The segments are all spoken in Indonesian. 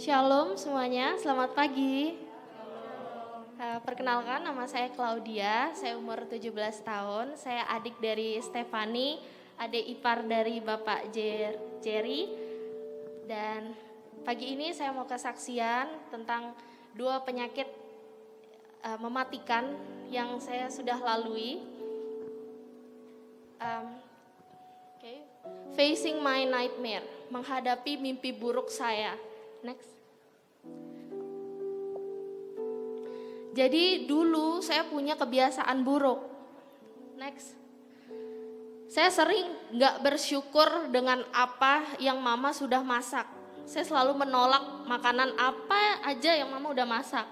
Shalom semuanya, selamat pagi. Perkenalkan, nama saya Claudia, saya umur 17 tahun, saya adik dari Stefani, adik ipar dari Bapak Jerry. Dan pagi ini saya mau kesaksian tentang dua penyakit mematikan yang saya sudah lalui. Facing my nightmare, menghadapi mimpi buruk saya. Next. Jadi dulu saya punya kebiasaan buruk. Next. Saya sering gak bersyukur dengan apa yang mama sudah masak. Saya selalu menolak makanan apa aja yang mama udah masak.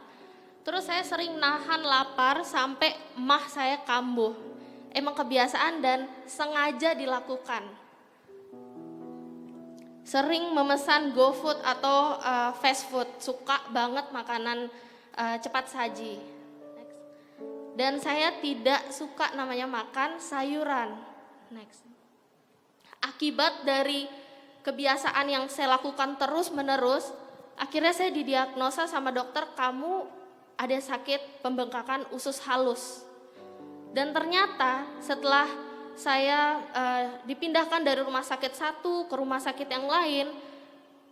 Terus saya sering nahan lapar sampai emah saya kambuh. Emang kebiasaan dan sengaja dilakukan. Sering memesan GoFood atau fast food, suka banget makanan cepat saji. Next. Dan saya tidak suka namanya makan sayuran. Next. Akibat dari kebiasaan yang saya lakukan terus menerus, akhirnya saya didiagnosa sama dokter, kamu ada sakit pembengkakan usus halus. Dan ternyata setelah saya dipindahkan dari rumah sakit satu ke rumah sakit yang lain,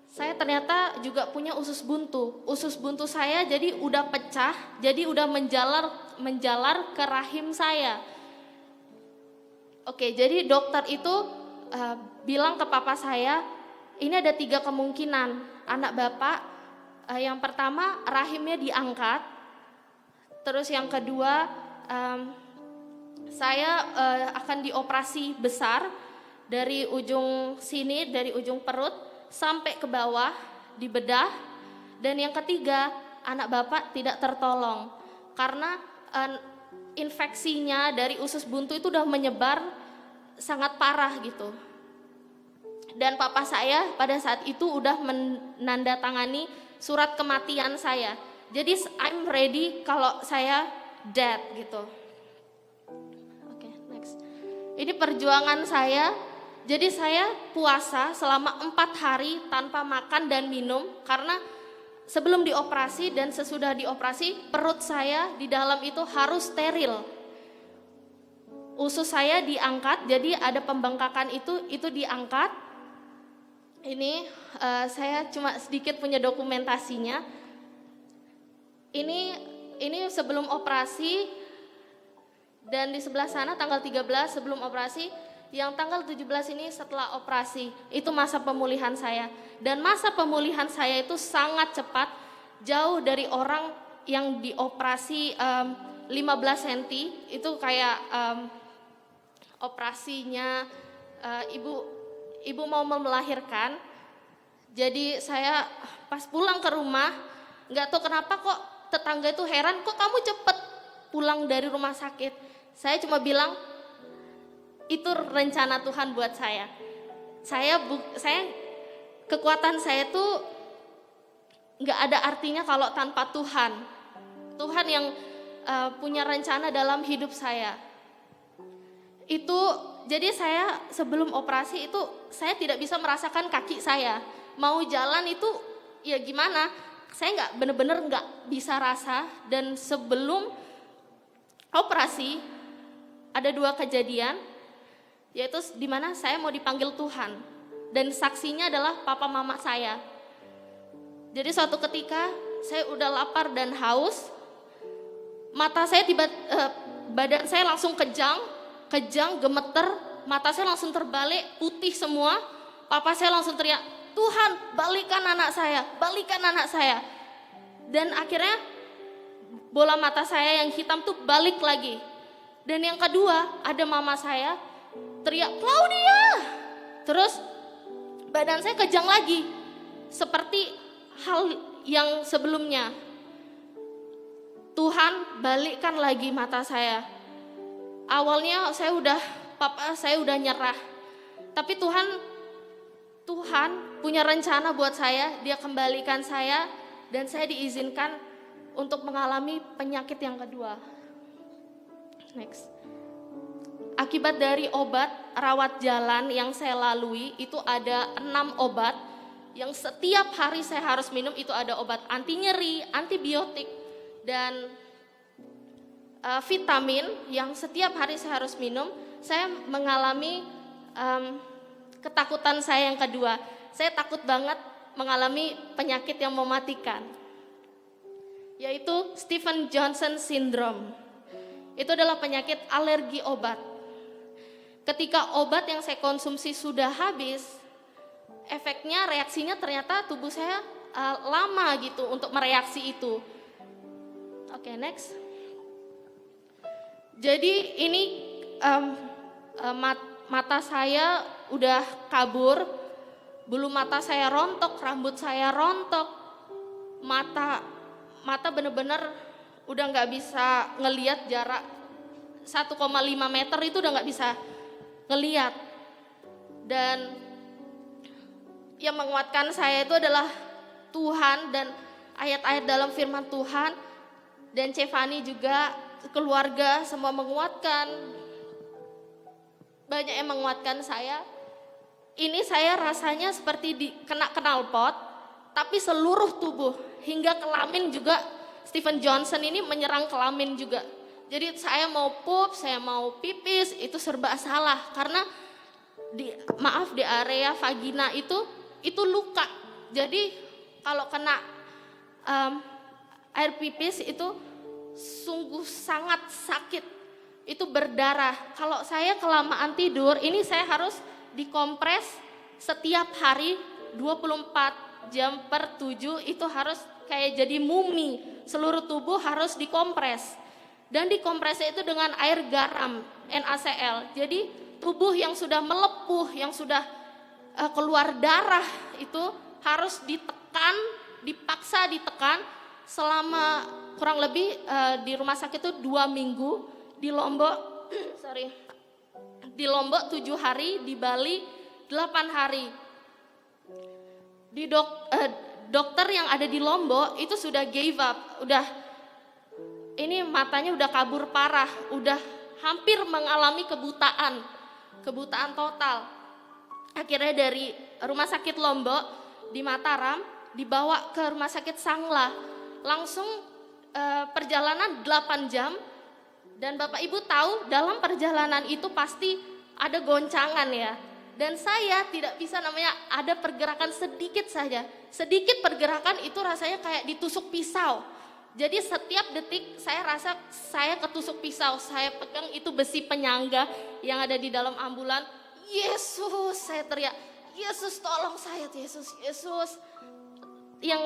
saya ternyata juga punya usus buntu. Usus buntu saya jadi udah pecah, jadi udah menjalar ke rahim saya. Oke, jadi dokter itu bilang ke papa saya, ini ada 3 kemungkinan anak bapak. Yang pertama, rahimnya diangkat. Terus yang kedua, saya akan dioperasi besar dari ujung sini, dari ujung perut sampai ke bawah, dibedah. Dan yang ketiga, anak bapak tidak tertolong karena infeksinya dari usus buntu itu udah menyebar sangat parah gitu. Dan papa saya pada saat itu udah menandatangani surat kematian saya. Jadi I'm ready kalau saya dead gitu. Ini perjuangan saya. Jadi saya puasa selama 4 hari tanpa makan dan minum karena sebelum dioperasi dan sesudah dioperasi perut saya di dalam itu harus steril. Usus saya diangkat, jadi ada pembengkakan itu diangkat. Ini saya cuma sedikit punya dokumentasinya. Ini sebelum operasi. Dan di sebelah sana tanggal 13 sebelum operasi, yang tanggal 17 ini setelah operasi. Itu masa pemulihan saya. Dan masa pemulihan saya itu sangat cepat, jauh dari orang yang dioperasi 15 cm. Itu kayak operasinya ibu mau melahirkan. Jadi saya pas pulang ke rumah, gak tahu kenapa kok tetangga itu heran, kok kamu cepet pulang dari rumah sakit. Saya cuma bilang, itu rencana Tuhan buat saya. Kekuatan saya tuh nggak ada artinya kalau tanpa Tuhan. Tuhan yang punya rencana dalam hidup saya. Jadi saya sebelum operasi itu saya tidak bisa merasakan kaki saya. Mau jalan itu ya gimana? Saya benar-benar nggak bisa rasa. Dan sebelum operasi ada 2 kejadian, yaitu di mana saya mau dipanggil Tuhan dan saksinya adalah papa mama saya. Jadi suatu ketika saya udah lapar dan haus, mata saya badan saya langsung kejang, gemeter, mata saya langsung terbalik, putih semua. Papa saya langsung teriak, Tuhan balikan anak saya. Dan akhirnya bola mata saya yang hitam tuh balik lagi. Dan yang kedua ada mama saya teriak, Claudia. Terus badan saya kejang lagi seperti hal yang sebelumnya. Tuhan balikkan lagi mata saya. Awalnya papa saya udah nyerah. Tapi Tuhan punya rencana buat saya. Dia kembalikan saya dan saya diizinkan untuk mengalami penyakit yang kedua. Next. Akibat dari obat rawat jalan yang saya lalui itu ada 6 obat. yang setiap hari saya harus minum. Itu ada obat anti nyeri, antibiotik, dan vitamin yang setiap hari saya harus minum. Saya mengalami ketakutan saya yang kedua. Saya takut banget mengalami penyakit yang mematikan, yaitu Stephen Johnson Syndrome. Itu adalah penyakit alergi obat. Ketika obat yang saya konsumsi sudah habis, efeknya, reaksinya ternyata tubuh saya lama gitu untuk mereaksi itu. Oke, next. Jadi ini mata saya udah kabur, bulu mata saya rontok, rambut saya rontok, mata bener-bener udah nggak bisa ngelihat jarak 1,5 meter, itu udah nggak bisa ngelihat. Dan yang menguatkan saya itu adalah Tuhan dan ayat-ayat dalam firman Tuhan. Dan Cevani juga, keluarga semua menguatkan, banyak yang menguatkan saya. Ini saya rasanya seperti kena knalpot, tapi seluruh tubuh hingga kelamin juga. Stephen Johnson ini menyerang kelamin juga. Jadi saya mau pup, saya mau pipis, itu serba salah karena di area vagina itu luka. Jadi kalau kena air pipis itu sungguh sangat sakit, itu berdarah. Kalau saya kelamaan tidur, ini saya harus dikompres setiap hari 24 jam per 7, itu harus kayak jadi mumi, seluruh tubuh harus dikompres. Dan dikompresnya itu dengan air garam, NaCl. Jadi tubuh yang sudah melepuh, yang sudah keluar darah itu harus ditekan, dipaksa ditekan selama kurang lebih di rumah sakit itu 2 minggu, di Lombok di Lombok 7 hari, di Bali 8 hari. Dokter yang ada di Lombok itu sudah gave up, ini matanya udah kabur parah, udah hampir mengalami kebutaan total. Akhirnya dari rumah sakit Lombok di Mataram dibawa ke rumah sakit Sangla, langsung perjalanan 8 jam. Dan Bapak Ibu tahu dalam perjalanan itu pasti ada goncangan ya. Dan saya tidak bisa, namanya ada pergerakan sedikit saja. Sedikit pergerakan itu rasanya kayak ditusuk pisau. Jadi setiap detik saya rasa saya ketusuk pisau. Saya pegang itu besi penyangga yang ada di dalam ambulan. Yesus, saya teriak, Yesus tolong saya, Yesus, Yesus. Yang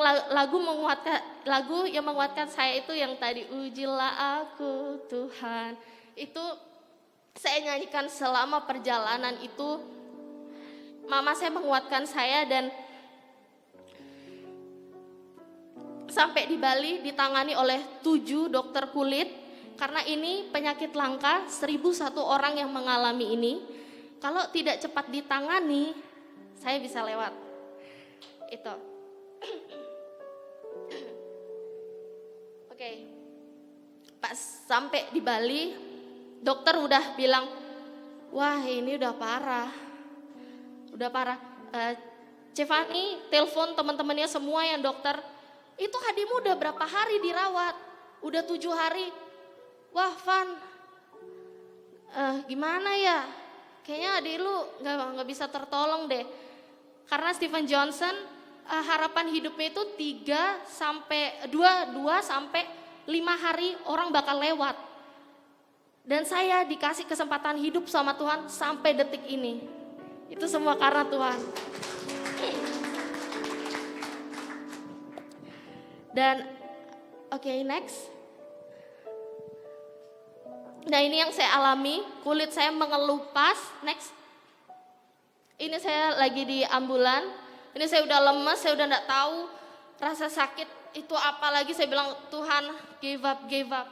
lagu yang menguatkan saya itu yang tadi, ujilah aku Tuhan. Itu saya nyanyikan selama perjalanan itu. Mama saya menguatkan saya, dan sampai di Bali ditangani oleh 7 dokter kulit. Karena ini penyakit langka, 1001 orang yang mengalami ini. Kalau tidak cepat ditangani, saya bisa lewat. Itu. Oke. Pas sampai di Bali, dokter udah bilang, wah ini udah parah. Cevani telepon teman-temannya semua yang dokter, itu adikmu udah berapa hari dirawat? Udah 7 hari. Wah Van, gimana ya? Kayaknya adik lu gak bisa tertolong deh. Karena Stephen Johnson harapan hidupnya itu 2 sampai 5 hari orang bakal lewat. Dan saya dikasih kesempatan hidup sama Tuhan sampai detik ini. Itu semua karena Tuhan. Dan oke, next. Nah ini yang saya alami, kulit saya mengelupas. Next. Ini saya lagi di ambulan. Ini saya udah lemes, saya udah gak tahu rasa sakit itu apa lagi. Saya bilang, Tuhan give up.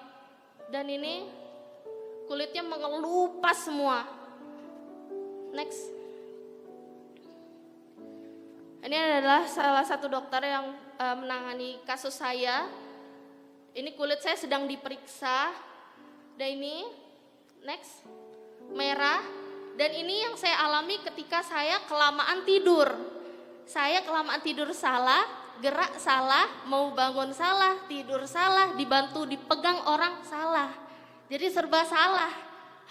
Dan ini kulitnya mengelupas semua. Next. Ini adalah salah satu dokter yang menangani kasus saya. Ini kulit saya sedang diperiksa. Dan ini, next, merah. Dan ini yang saya alami ketika saya kelamaan tidur. Saya kelamaan tidur salah, gerak salah, mau bangun salah, tidur salah, dibantu dipegang orang salah. Jadi serba salah.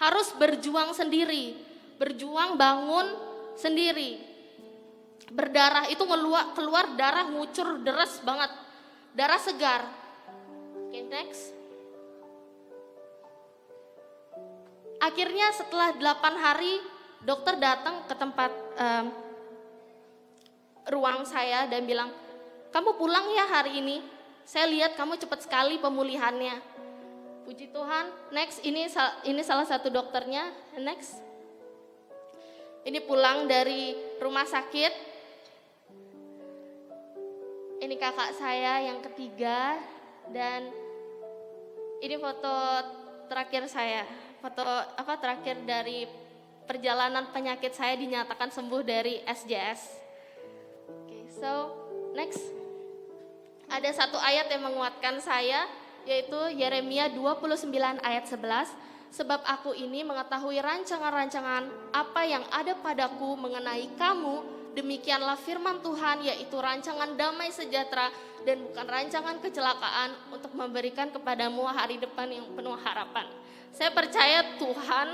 Harus berjuang sendiri, berjuang bangun sendiri. Berdarah itu keluar darah ngucur deras banget. Darah segar. Oke, next. Akhirnya setelah 8 hari dokter datang ke tempat ruang saya dan bilang, kamu pulang ya hari ini, saya lihat kamu cepat sekali pemulihannya. Puji Tuhan. Next, ini salah satu dokternya. Next. Ini pulang dari rumah sakit. Ini kakak saya yang ketiga, dan ini foto terakhir saya. Foto terakhir dari perjalanan penyakit saya dinyatakan sembuh dari SJS. So, next. Ada satu ayat yang menguatkan saya, yaitu Yeremia 29 ayat 11. Sebab aku ini mengetahui rancangan-rancangan apa yang ada padaku mengenai kamu, demikianlah firman Tuhan, yaitu rancangan damai sejahtera dan bukan rancangan kecelakaan, untuk memberikan kepadamu hari depan yang penuh harapan. Saya percaya Tuhan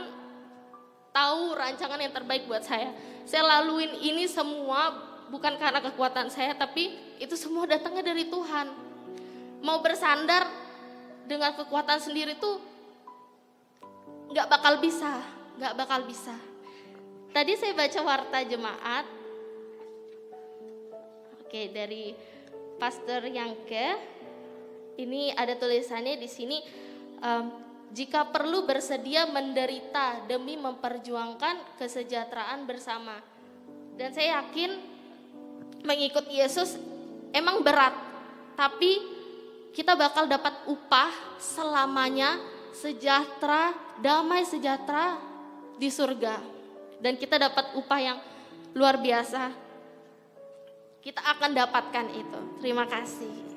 tahu rancangan yang terbaik buat saya. Saya laluin ini semua bukan karena kekuatan saya, tapi itu semua datangnya dari Tuhan. Mau bersandar dengan kekuatan sendiri tuh gak bakal bisa. Tadi saya baca warta jemaat, dari Pastor Yangke. Ini ada tulisannya di sini, jika perlu bersedia menderita demi memperjuangkan kesejahteraan bersama. Dan saya yakin mengikut Yesus emang berat, tapi kita bakal dapat upah selamanya, sejahtera, damai sejahtera di surga. Dan kita dapat upah yang luar biasa. Kita akan dapatkan itu. Terima kasih.